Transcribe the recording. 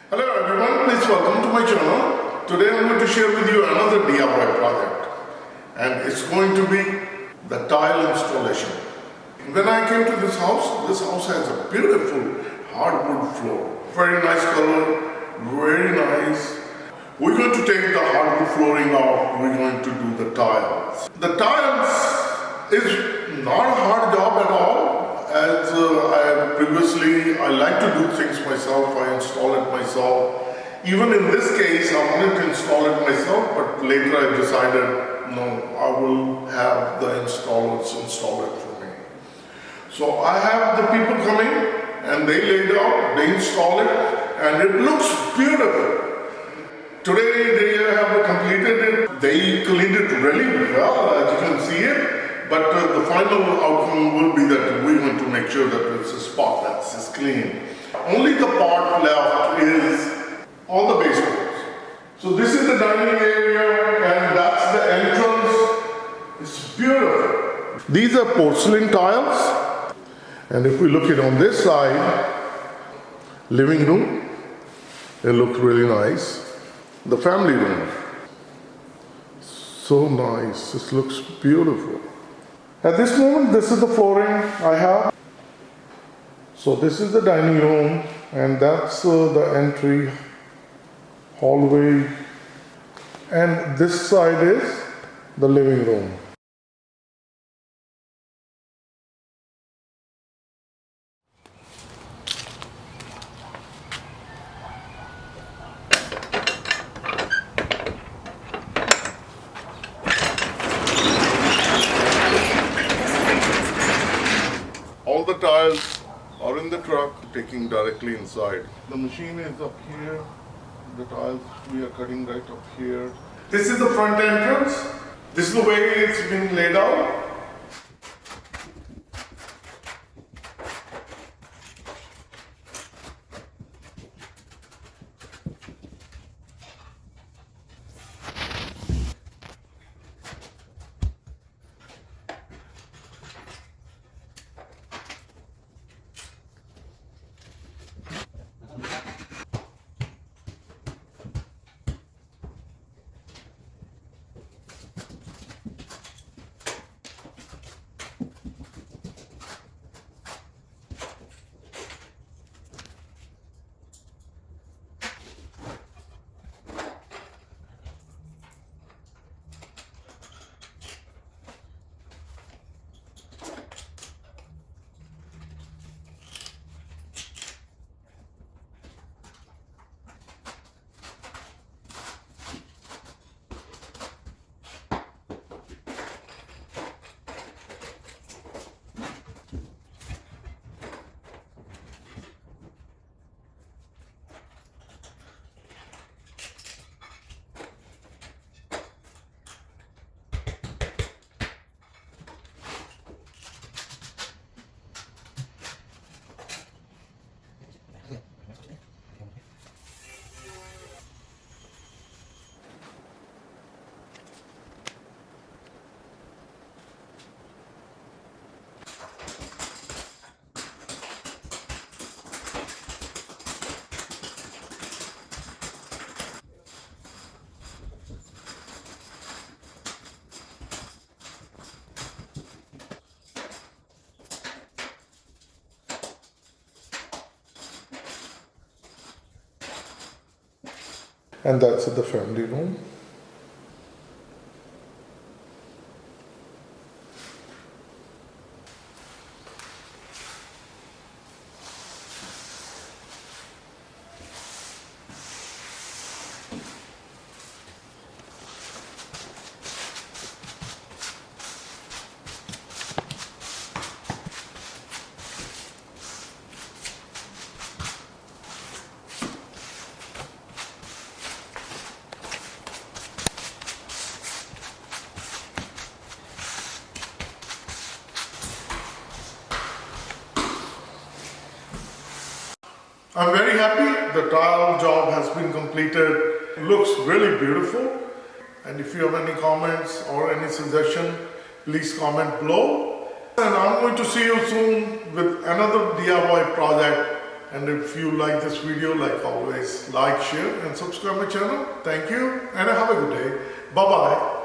Hello everyone, please welcome to my channel. Today I'm going to share with you another DIY project, and it's going to be the tile installation. When I came to this house has a beautiful hardwood floor. Very nice color, very nice. We're going to take the hardwood flooring off, we're going to do the tiles. The tiles is not a hard job at all. As I like to do things myself, I install it myself. Even in this case, I wanted to install it myself, but later I decided, no, I will have the installers install it for me. So I have the people coming and they lay it out, they install it, and it looks beautiful. Today they have completed it, they cleaned it really well, as you can see it. But the final outcome will be that we're going to make sure that it's a spot that's clean. Only the part left is all the base coats. So this is the dining area and that's the entrance. It's beautiful. These are porcelain tiles. And if we look at on this side, living room, it looks really nice. The family room, so nice. This looks beautiful. At this moment, this is the flooring I have. So this is the dining room, and that's the entry hallway, and this side is the living room. All the tiles are in the truck, taking directly inside. The machine is up here. The tiles we are cutting right up here. This is the front entrance. This is the way it's been laid out. And that's the family room. I'm very happy. The tile job has been completed. It looks really beautiful. And if you have any comments or any suggestion, please comment below. And I'm going to see you soon with another DIY project. And if you like this video, like always, like, share and subscribe my channel. Thank you and have a good day. Bye-bye.